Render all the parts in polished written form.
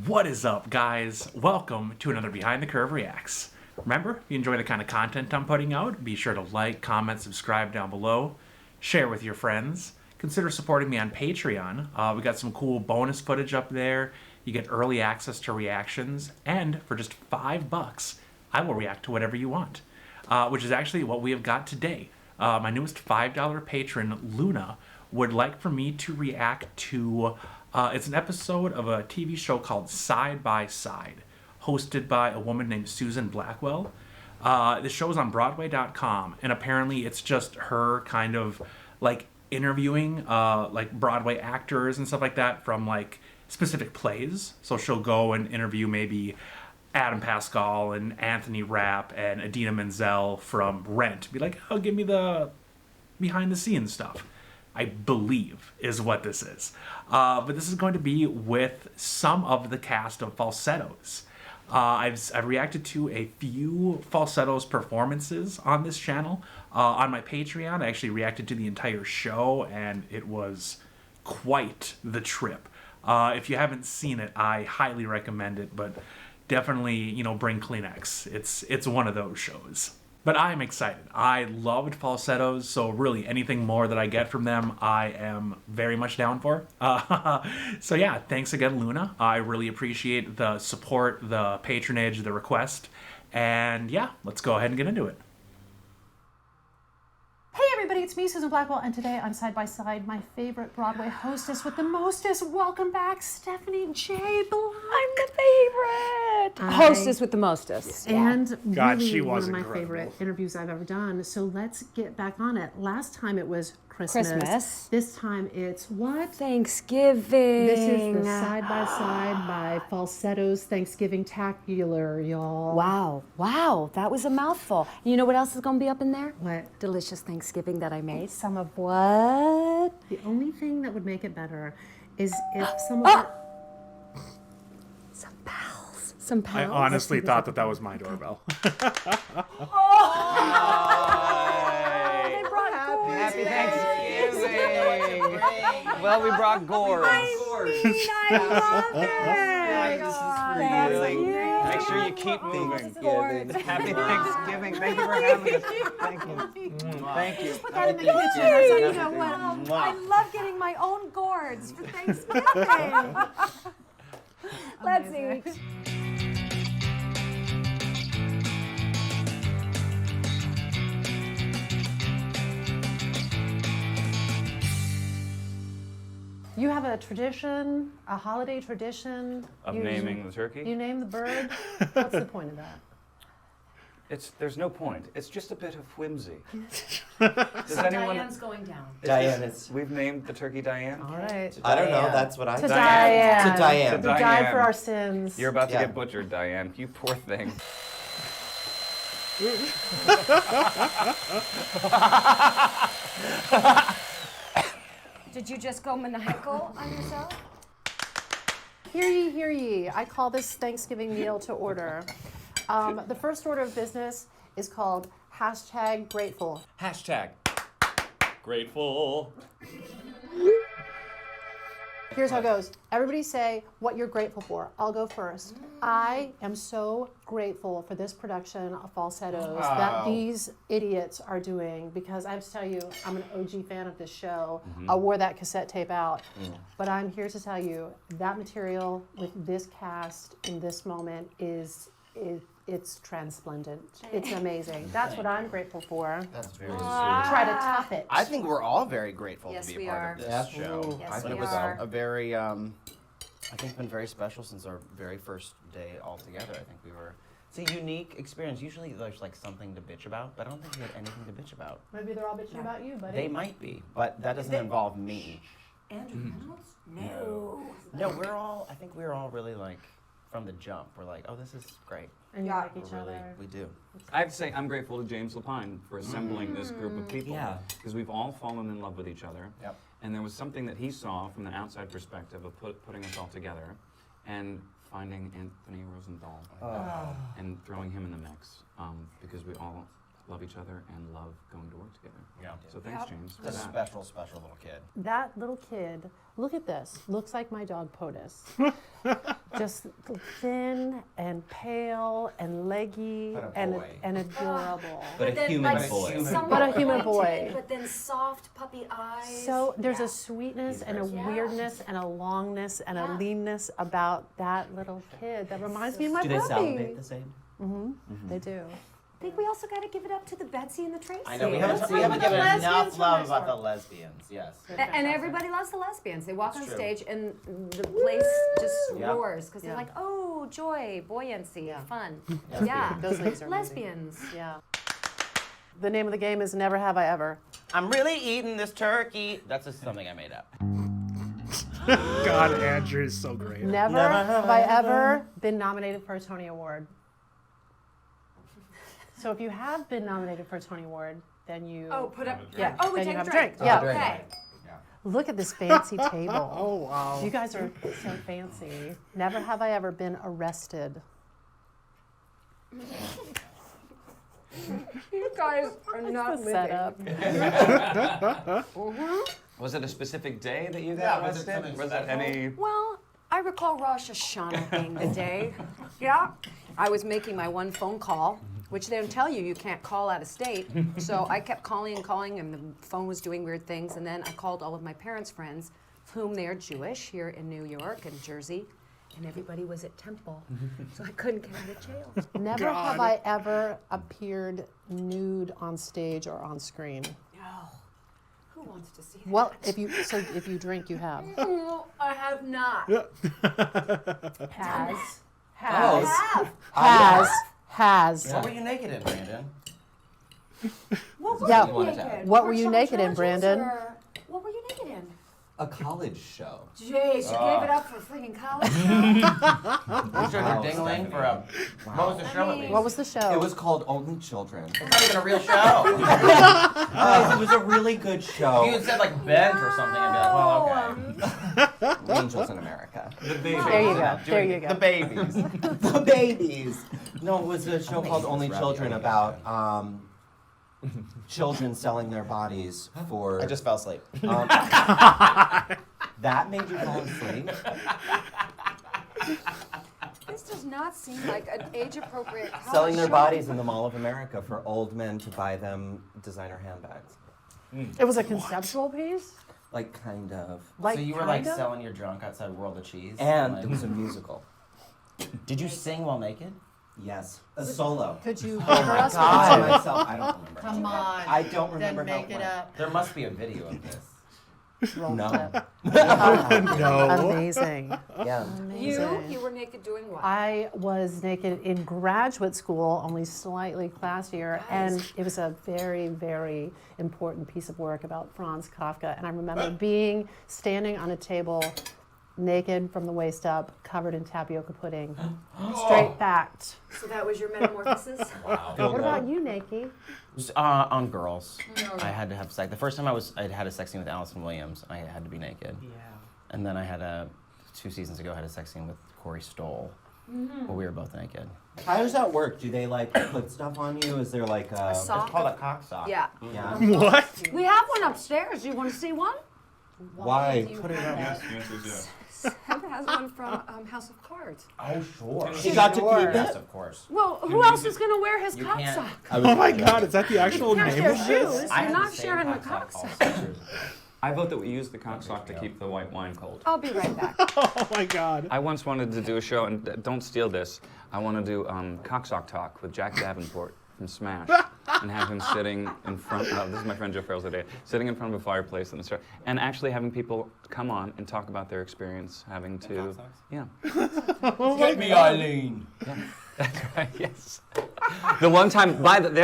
What is up, guys? Welcome to another Behind the Curve Reacts. Remember, if you enjoy the kind of content I'm putting out, be sure to like, comment, subscribe down below, share with your friends. Consider supporting me on Patreon. We got some cool bonus footage up there. You get early access to reactions, and for just $5, I will react to whatever you want, which is actually what we have got today. My newest $5 patron, Luna, would like for me to react to, it's an episode of a TV show called Side by Side, hosted by a woman named Susan Blackwell. The show is on Broadway.com, and apparently it's just her kind of like interviewing like Broadway actors and stuff like that from like specific plays. So she'll go and interview maybe Adam Pascal and Anthony Rapp and Idina Menzel from Rent. Be like, oh, give me the behind the scenes stuff, I believe is what this is. But this is going to be with some of the cast of Falsettos. I've reacted to a few Falsettos performances on this channel. On my Patreon, I actually reacted to the entire show, and it was quite the trip. If you haven't seen it, I highly recommend it, but definitely, you know, bring Kleenex. It's one of those shows. But I'm excited. I loved Falsettos, so really anything more that I get from them, I am very much down for. So yeah, thanks again, Luna. I really appreciate the support, the patronage, the request. And yeah, let's go ahead and get into it. Hey everybody, it's me, Susan Blackwell, and today on Side by Side, my favorite Broadway hostess with the mostest. Welcome back, Stephanie J. Blunt. I'm the favorite. Hostess with the mostest. And God, really she one was of my incredible. favorite interviews I've ever done. So let's get back on it. Last time it was Christmas. This time it's what? Thanksgiving. This is the Side by Side by Falsettos Thanksgiving-tacular, y'all. Wow. Wow. That was a mouthful. You know what else is going to be up in there? What? Delicious Thanksgiving that I made. Some of what? The only thing that would make it better is if some of it... Some pals. Some I pals. honestly thought that was my doorbell. Happy Thanksgiving! Well, we brought gourds. I love it. This is for Thank you. you. Make sure you keep moving. Gourds. Happy Thanksgiving. Thank you for having us. Thank you. Thank you. Put that in the kitchen or something. You know what? I love getting my own gourds for Thanksgiving. Let's eat. You have a tradition, a holiday tradition. Of You- naming the turkey? You name the bird. What's the point of that? There's no point. It's just a bit of whimsy. Does anyone? Diane's going down. Diane, it's. We've named the turkey Diane. All right. I don't know. That's what I. To Diane. Diane. To Diane. To Who died Diane. for our sins. You're about to Yeah. get butchered, Diane. You poor thing. Did you just go maniacal on yourself? Hear ye, hear ye. I call this Thanksgiving meal to order. The first order of business is called #grateful. Hashtag grateful. Here's how it goes. Everybody say what you're grateful for. I'll go first. I am so grateful for this production of Falsettos that these idiots are doing, because I have to tell you, I'm an OG fan of this show. I wore that cassette tape out. But I'm here to tell you that material with this cast in this moment it's transplendent. It's amazing. That's what I'm grateful for. That's very sweet. Try to top it. I think we're all very grateful Yes, to be we a part are. of this Yeah. show. Yes, I think we it was are. a very, I think it's been very special since our very first day all together. I think we were, it's a unique experience. Usually there's like something to bitch about, but I don't think we had anything to bitch about. Maybe they're all bitching about you, buddy. They might be, but that doesn't involve me. Andrew Reynolds? No. No, I think we're all really like, from the jump, we're like, oh, this is great. And you Yeah. like each We're really, other. we do. I have to say, I'm grateful to James Lapine for assembling this group of people. Yeah. Because we've all fallen in love with each other. Yep. And there was something that he saw from the outside perspective of putting us all together and finding Anthony Rosenthal and throwing him in the mix. Because we all love each other, and love going to work together. Yeah. So thanks, James. For A that. special, special little kid. That little kid, look at this, looks like my dog POTUS. Just thin and pale and leggy But a and, boy. and adorable. But a then, human like, boy. somewhat But a human pointed, boy. But then soft puppy eyes. So there's Yeah. a sweetness He's and a very sweet. weirdness and a longness and a Yeah. leanness about that little kid that reminds me of my Do they puppy. salivate the same? They do. I think we also got to give it up to the Betsy and the Tracy. I know, we Let's haven't talk about given the lesbians enough for love next about the one. lesbians, yes. And everybody loves the lesbians. They walk It's on true. stage and the place just Yeah. roars because Yeah. they're like, oh, joy, buoyancy, Yeah. fun. Lesbians. Yeah. Those ladies are amazing. Lesbians. Yeah. The name of the game is Never Have I Ever. I'm really eating this turkey. That's just something I made up. God, Andrew is so great. Never have I ever been nominated for a Tony Award. So if you have been nominated for a Tony Award, then you Oh, put up. Yeah, Oh, we then you take have a a drink. drink. Yeah. Okay. look at this fancy table. Oh, wow. You guys are so fancy. Never have I ever been arrested. You guys are not The setup. Was it a specific day that you Yeah, got was it arrested? something Was it any? Well, I recall Rosh Hashanah being the day. Yeah. I was making my one phone call, which they don't tell you can't call out of state. So I kept calling and calling, and the phone was doing weird things. And then I called all of my parents' friends, whom they are Jewish here in New York and Jersey, and everybody was at temple, so I couldn't get out of jail. Never have I ever appeared nude on stage or on screen. No. Who wants to see that? Well, if you drink, you have. No, I have not. Has. I Has. have. Has. What were you naked in, Brandon? What were Yeah. you wanted to naked? add. What For were you some naked in, churches, Brandon? or what were you naked in? A college show. Jeez, you gave it up for freaking college. You showed your Wow, dingling Stephanie. for a. What was the show at least? What was the show? It was called Only Children. It's not even a real show. Guys, it was a really good show. If you had said like Bent or something, I'd be like, well, okay. Angels in America. The babies. There you go. There you go. The babies. The babies. No, it was a show called Only Children about children selling their bodies for. I just fell asleep. That made you fall asleep. This does not seem like an age-appropriate college Selling their show. bodies in the Mall of America for old men to buy them designer handbags. It was a conceptual piece? Like, kind of. Like So you were like kind of? selling your drunk outside World of Cheese? And Like- it was a musical. Did you sing while naked? Yes. A solo. Could you Oh favor my us God. with Myself, I don't remember. Come on. I don't remember Then how make it it went. up. There must be a video of this. Roll No. clip. No. Amazing. Yeah. Amazing. You were naked doing what? I was naked in graduate school, only slightly classier, and it was a very, very important piece of work about Franz Kafka. And I remember standing on a table, naked from the waist up, covered in tapioca pudding, straight backed. So that was your metamorphosis? What about you, Nikki? On girls. I had to have sex. The first time I had a sex scene with Allison Williams, I had to be naked. Yeah. And then I had 2 seasons ago, I had a sex scene with Corey Stoll, where we were both naked. How does that work? Do they like put stuff on you? Is there like a sock? It's called a cock sock. Yeah. Yeah. What? We have one upstairs. Do you want to see one? Why? Put it up. Yes, the answer is yes. Sam has one from House of Cards. Oh, sure. She got to keep Yes, it? of course. Well, who else is going to wear his You cock can't- sock? Oh my God, is that the actual Can't name share of this? shoes. I You're had not the same sharing the cock cock sock sock. all 6 years ago. I vote that we use the cock sock to keep the white wine cold. I'll be right back. Oh my God. I once wanted to do a show, and don't steal this. I want to do Cocksock Talk with Jack Davenport from Smash, and have him sitting in front of, this is my friend Joe Farrell's idea, sitting in front of a fireplace in the start, and actually having people come on and talk about their experience having to, yeah. Get me, Eileen. That's right, yes. The one time,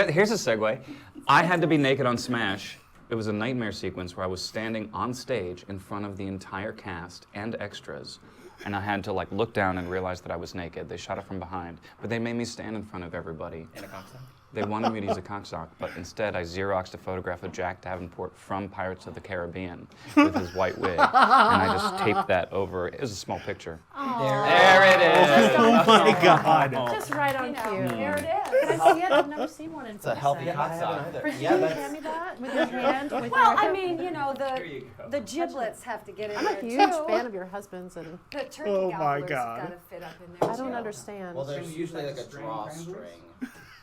here's a segue. I had to be naked on Smash. It was a nightmare sequence where I was standing on stage in front of the entire cast and extras, and I had to like look down and realize that I was naked. They shot it from behind, but they made me stand in front of everybody. In a cock sock? They wanted me to use a cocksock, but instead I Xeroxed a photograph of Jack Davenport from Pirates of the Caribbean with his white wig, and I just taped that over. It was a small picture. There it is. Oh my God. Just right on cue. There it is. Can I see it? I've never seen one in It's a healthy person. cocksock. Can Yeah, you that's. hand me that with your hand? With Well, your I mean, the giblets have to get in I'm there a huge too. fan of your husband's, and The turkey Oh my gobbler's God. got to fit up in there. I don't too. understand. Well, there's usually like a drawstring.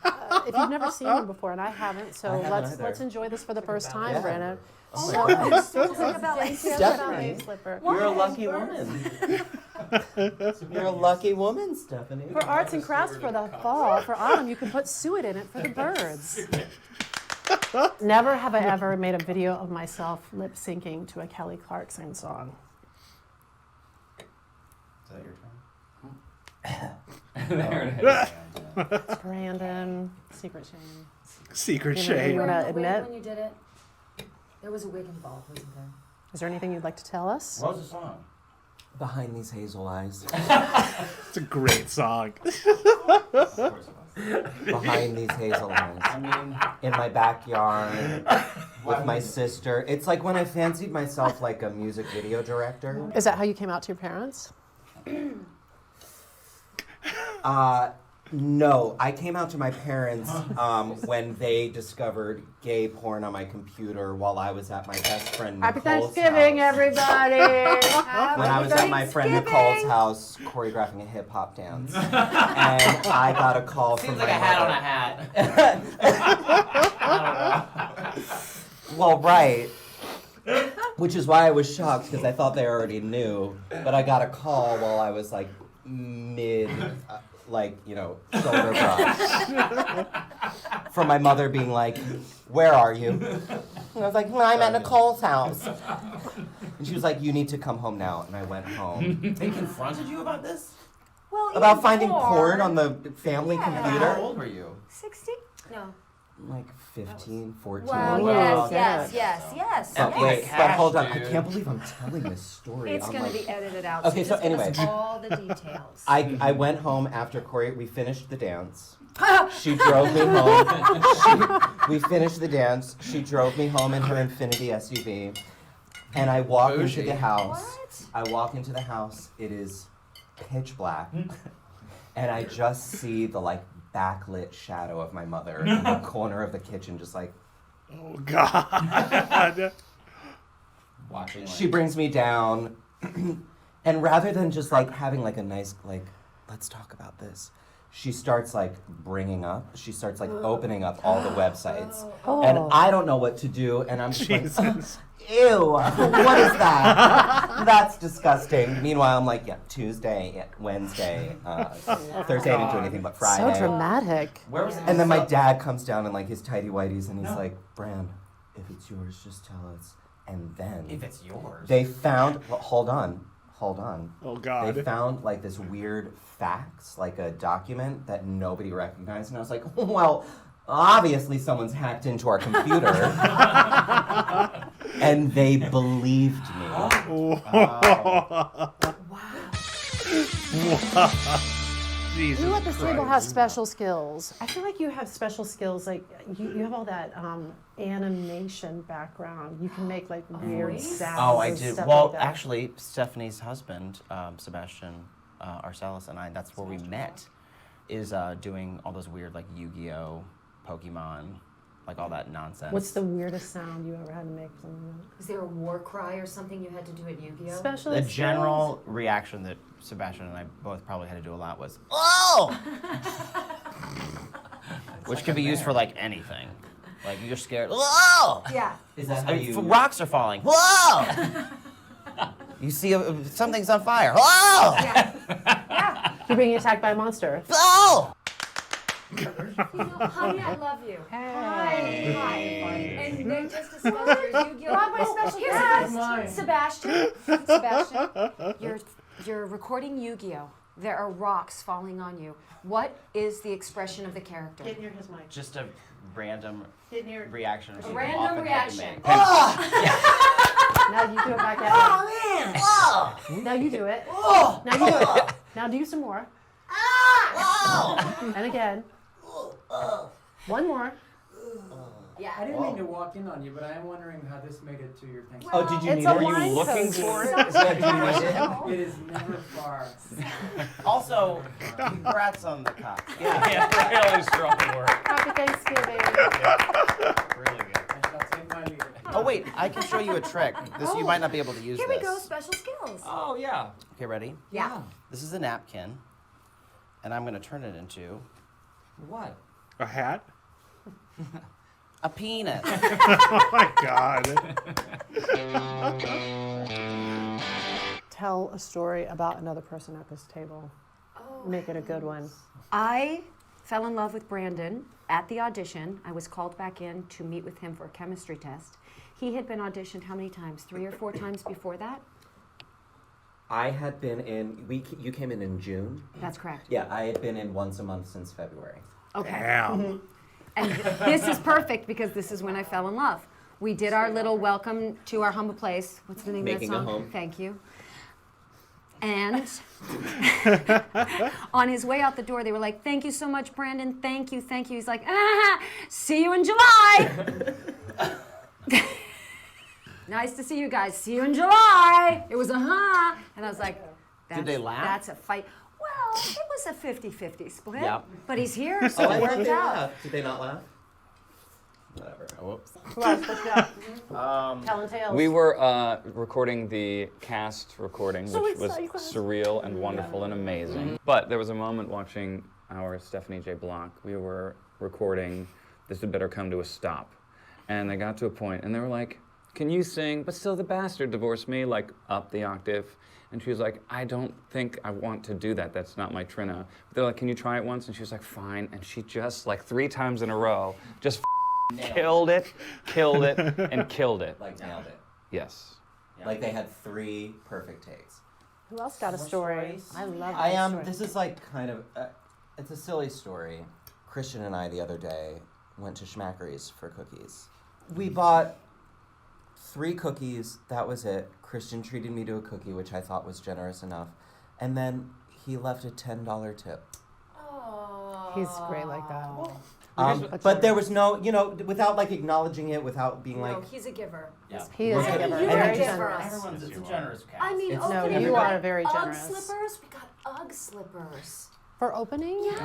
If you've never seen one before, and I haven't, so I haven't let's either. enjoy this for the first time, Yeah. Brandon. Oh So, my God. I'm still thinking about lace Stephanie. slipper. You're a lucky woman. You're a lucky woman, Stephanie. For arts and crafts for the fall, for autumn, you can put suet in it for the birds. Never have I ever made a video of myself lip syncing to a Kelly Clarkson song. Is that your There it is. Brandon, secret shame. Secret You know, you shame. wanna Wearing the wig admit? when you did it? There was a wig involved, wasn't there? Is there anything you'd like to tell us? What was the song? Behind these hazel eyes. It's a great song. Of course it was. Behind these hazel eyes. I mean, In my backyard with my sister. It's like when I fancied myself like a music video director. Is that how you came out to your parents? No, I came out to my parents when they discovered gay porn on my computer while I was at my best friend Happy Nicole's Thanksgiving, house. everybody! When I was at my friend Nicole's house choreographing a hip hop dance, and I got a call from seems my like a hat on a mother. hat. Well, right. Which is why I was shocked because I thought they already knew. But I got a call while I was like mid, shoulder brush. From my mother being like, "Where are you?" And I was like, "I'm at Nicole's house." And she was like, "You need to come home now." And I went home. They confronted you about this? Well, About finding porn on the family How computer? old were you? 60? No. Like 15, 14. Well, Wow. yes. But Yeah, wait, cash, but hold on. I dude. can't believe I'm telling this story. It's I'm going to like- be edited out. Okay, so just give us anyway. all the details. I went home after Corey. We finished the dance. She drove me home. We finished the dance. She drove me home in her Infiniti SUV. And I walk Bougie. into the house. What? I walk into the house. It is pitch black. And I just see the backlit shadow of my mother in the corner of the kitchen, just like. Oh God. Watching She brings me down, and rather than just having a nice let's talk about this, she starts opening up all the websites, and I don't know what to do, and I'm just Jesus. ew, what is that? That's disgusting. Meanwhile, I'm like, yeah, Tuesday, yeah, Wednesday, Thursday I didn't do anything but Friday. So dramatic. Where was it? And then my dad comes down in his tighty whities, and he's like, Bran, if it's yours, just tell us. And then If it's yours. they found. Well, hold on. Oh God. They found this weird fax, a document that nobody recognized, and I was like, well, obviously someone's hacked into our computer, and they believed me. Jesus You at this table Christ. have special skills. I feel like you have special skills. You have all that animation background. You can make weird sounds. Oh, I and did. stuff Well, like that. actually, Stephanie's husband, Sebastian Arcelis, and I, that's where we met, is doing all those weird, Yu-Gi-Oh, Pokemon, all that nonsense. What's the weirdest sound you ever had to make? Something like Was there a war cry or something you had to do at Yu-Gi-Oh? that? Special The skills? general reaction that Sebastian and I both probably had to do a lot was, "Oh!" Which could be used for anything. You're scared, "Whoa!" Yeah. Is that how you? Rocks are falling, "Whoa!" You see something's on fire, "Whoa!" You're being attacked by a monster. "Oh!" Honey, I love you. Hey. Hi. And they just discussed your Yu-Gi-Oh! Broadway special guest. Sebastian, you're recording Yu-Gi-Oh! There are rocks falling on you. What is the expression of the character? Get near his mic. Just a random Get near. reaction. A random reaction. Now you do it back at him. Oh, Now you do it. Now you do it. Now do some more. And again. One more. I didn't mean to walk in on you, but I am wondering how this made it to your Thanksgiving. Oh, did you It's need a it? Were wine you looking cozy. for it? It is never far. Also, congrats on the cock. Yeah, really strong work. Happy Thanksgiving. Really good. I shall take my leave. Oh wait, I can show you a trick. This you might not be able to use Here this. we go, special skills. Oh, yeah. Okay, ready? Yeah. This is a napkin, and I'm gonna turn it into What? A hat? a penis. Oh my God. Tell a story about another person at this table. Make it a good one. I fell in love with Brandon at the audition. I was called back in to meet with him for a chemistry test. He had been auditioned how many times? 3 or 4 times before that? I had been in. You came in June. That's correct. Yeah, I had been in once a month since February. Okay. Damn. And this is perfect because this is when I fell in love. We did our little welcome to our humble place. What's the name Making a of that song? Home. Thank you. And on his way out the door, they were like, "Thank you so much, Brandon. Thank you, thank you." He's like, "See you in July." Nice to see you guys. See you in July. It was and I was like, Did they laugh? That's a fight. Well, it was a 50-50 split. Yep. But he's here, so I it thought worked they out. laughed. Did they not laugh? Whatever. Whoops. Who else? What you got? Telling tales. We were recording the cast recording, So which was excited. surreal and wonderful and amazing. But there was a moment watching our Stephanie J. Block. We were recording This Had Better Come to a Stop. And they got to a point, and they were like, "Can you sing, but still the bastard divorced me," like up the octave? And she was like, "I don't think I want to do that. That's not my trina." But they're like, "Can you try it once?" And she was like, "Fine." And she just, like 3 times in a row, just killed it, and killed it. Like nailed it. Yes. Like they had 3 perfect takes. Who else got a story? I love I that am. story. This is like kind of. It's a silly story. Christian and I the other day went to Schmackery's for cookies. We bought 3 cookies. That was it. Christian treated me to a cookie, which I thought was generous enough, and then he left a $10 tip. He's great like that. But there was no, without like acknowledging it, without being like. No, he's a giver. Yeah. He is a And giver. you Very are generous. generous. Everyone's it's a generous cast. I mean, It's- No, opening you we are got very Ugg generous. slippers. We got Ugg slippers. For opening? Yes.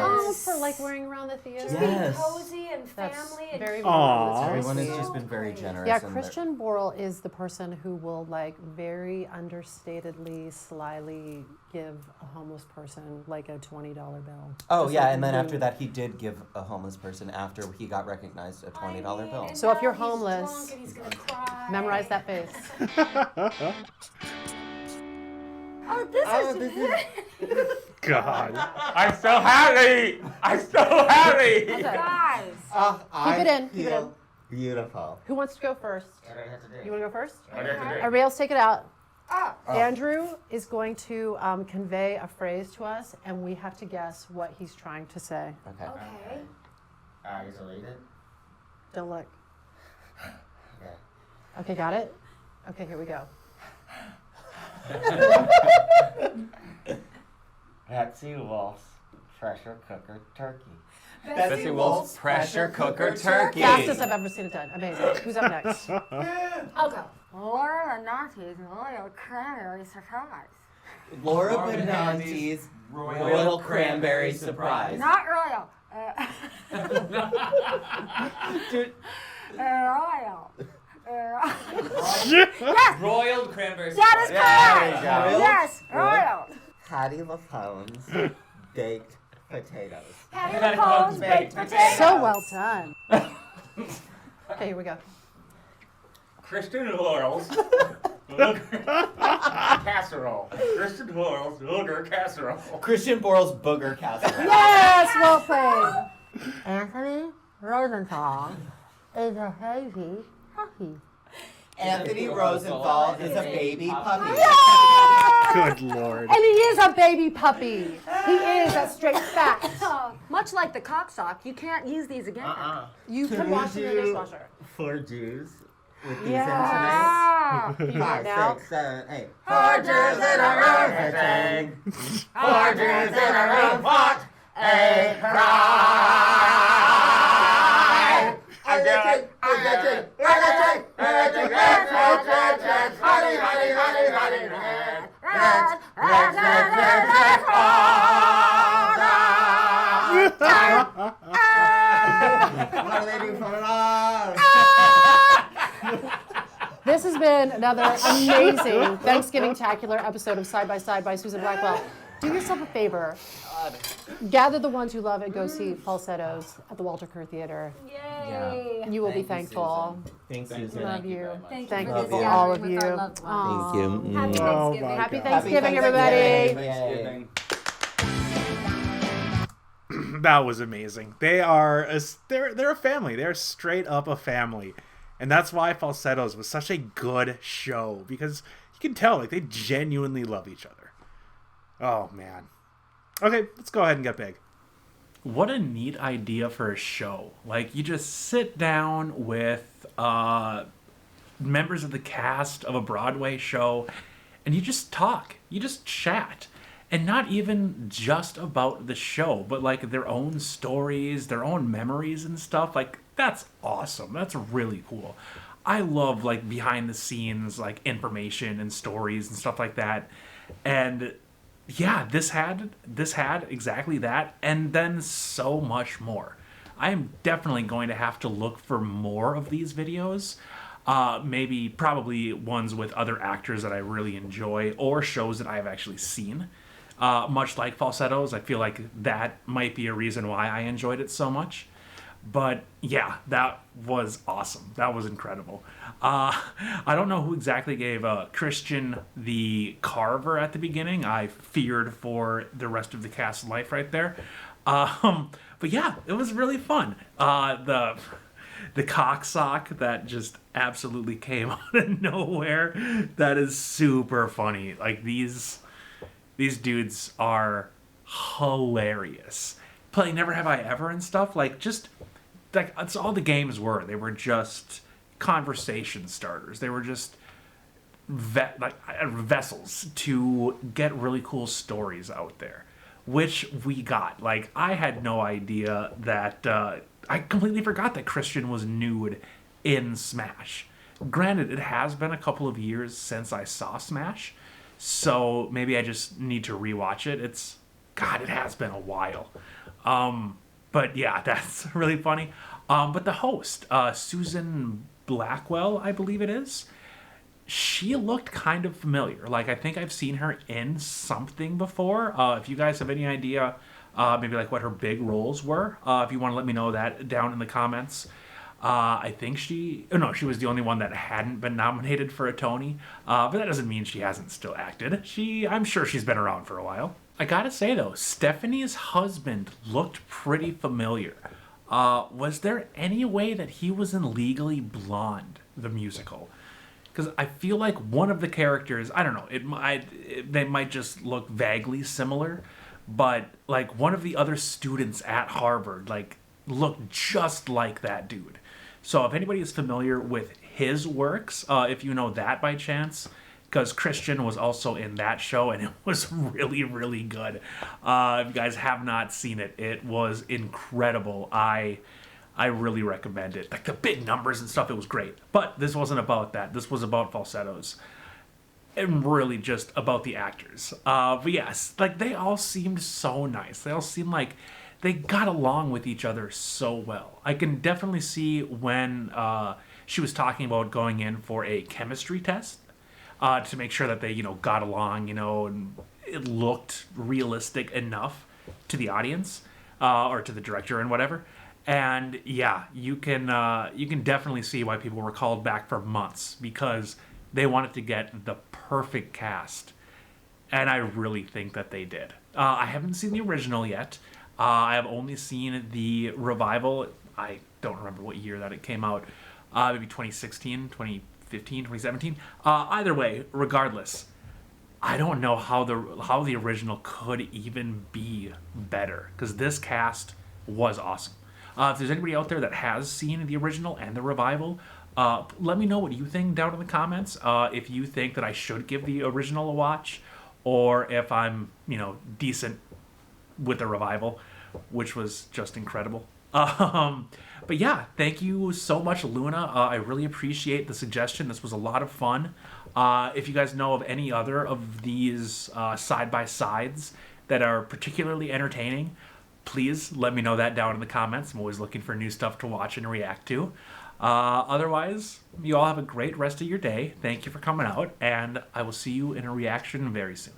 Oh, for like wearing around the theater? Just Yes. being cozy and That's family and very Aw. that's very Everyone has sweet. just been very generous. Yeah, and they're- Christian Borle is the person who will like very understatedly, slyly give a homeless person like a $20 bill. Oh Just yeah, like and then after boom. that, he did give a homeless person after he got recognized a $20 bill. and So if now you're he's homeless, drunk and he's gonna cry. Memorize that face. Oh, this is God. I'm so happy! I'm so happy! guys. Keep it in. Keep it in. Beautiful. Who wants to go first? You want to go first? Okay. Everybody else take it out. Ah. Andrew is going to convey a phrase to us, and we have to guess what he's trying to say. Okay. Okay. Isolated. Don't look. Okay, got it? Okay, here we go. Betsy Wolf's pressure cooker turkey. Betsy Wolf's pressure cooker turkey. Fastest I've ever seen it done. Amazing. Who's up next? I'll go. Laura Benanti's Royal Cranberry Surprise. Laura Benanti's Royal Cranberry Surprise. Not royal. Dude. Royal. Royal cranberry That is correct. go. Yes, royal. Hattie LaFone's baked potatoes. Patty LaComb's baked potatoes. So well done. Okay, here we go. Christian Laurel's casserole. Christian Laurel's booger casserole. Christian Borle's booger casserole. Yes, well played. Anthony Rosenthal is a heavy puppy. Anthony Rosenthal is a baby puppy. Good Lord. And he is a baby puppy. He is a straight fact. Much like the cocksock, you can't use these again. You can wash in the dishwasher. 4 Jews with these Ah. You know it instruments. now. 5, 6, 7, 8. 4 Jews in a room. 4 Jews in a room. What a crowd. What do they do for it? This has been another amazing Thanksgiving-tacular episode of Side by Side by Susan Blackwell. Do yourself a favor. Gather the ones who love it. Go see Falsettos at the Walter Kerr Theater. Yay! You will be thankful. Thanks, Susan. Love you. Thank Thank you you for for this all of gathering you. with our loved ones. Thank you. Happy Oh Thanksgiving. my Happy God. Thanksgiving, Yay. everybody. That was amazing. They're a family. They're straight up a family. And that's why Falsettos was such a good show, because you can tell like they genuinely love each other. Oh man. Okay, let's go ahead and get big. What a neat idea for a show. Like, you just sit down with members of the cast of a Broadway show and you just talk. You just chat. And not even just about the show, but like their own stories, their own memories and stuff. Like, that's awesome. That's really cool. I love like behind the scenes like information and stories and stuff like that. And yeah, this had exactly that, and then so much more. I am definitely going to have to look for more of these videos. Probably ones with other actors that I really enjoy, or shows that I've actually seen. Much like Falsettos, I feel like that might be a reason why I enjoyed it so much. But yeah, that was awesome. That was incredible. I don't know who exactly gave Christian the carver at the beginning. I feared for the rest of the cast's life right there. But yeah, it was really fun. The cock sock that just absolutely came out of nowhere. That is super funny. Like, these dudes are hilarious. Playing Never Have I Ever and stuff, like, just like, that's all the games were. They were just conversation starters. They were just vessels to get really cool stories out there, which we got. Like, I had no idea that I completely forgot that Christian was nude in Smash. Granted, it has been a couple of years since I saw Smash, so maybe I just need to rewatch it. It has been a while. But yeah, that's really funny. But the host, Susan Blackwell, I believe it is, she looked kind of familiar. Like, I think I've seen her in something before. If you guys have any idea, maybe like what her big roles were, if you want to let me know that down in the comments. I think she was the only one that hadn't been nominated for a Tony. But that doesn't mean she hasn't still acted. I'm sure she's been around for a while. I gotta say though, Stephanie's husband looked pretty familiar. Was there any way that he was in Legally Blonde, the musical? Because I feel like one of the characters, I don't know, they might just look vaguely similar, but like one of the other students at Harvard, like, looked just like that dude. So if anybody is familiar with his works, if you know that by chance, because Christian was also in that show, and it was really, really good. If you guys have not seen it, it was incredible. I really recommend it. Like, the big numbers and stuff, it was great. But this wasn't about that. This was about Falsettos. And really just about the actors. But yes, like, they all seemed so nice. They all seemed like they got along with each other so well. I can definitely see when she was talking about going in for a chemistry test. To make sure that they, got along, and it looked realistic enough to the audience, or to the director and whatever. And yeah, you can definitely see why people were called back for months, because they wanted to get the perfect cast. And I really think that they did. I haven't seen the original yet. I have only seen the revival. I don't remember what year that it came out. Maybe 2016, 2015, 2017. Either way, regardless, I don't know how the original could even be better, because this cast was awesome. If there's anybody out there that has seen the original and the revival, let me know what you think down in the comments. If you think that I should give the original a watch, or if I'm decent with the revival, which was just incredible. But yeah, thank you so much, Luna. I really appreciate the suggestion. This was a lot of fun. If you guys know of any other of these side-by-sides that are particularly entertaining, please let me know that down in the comments. I'm always looking for new stuff to watch and react to. Otherwise, you all have a great rest of your day. Thank you for coming out, and I will see you in a reaction very soon.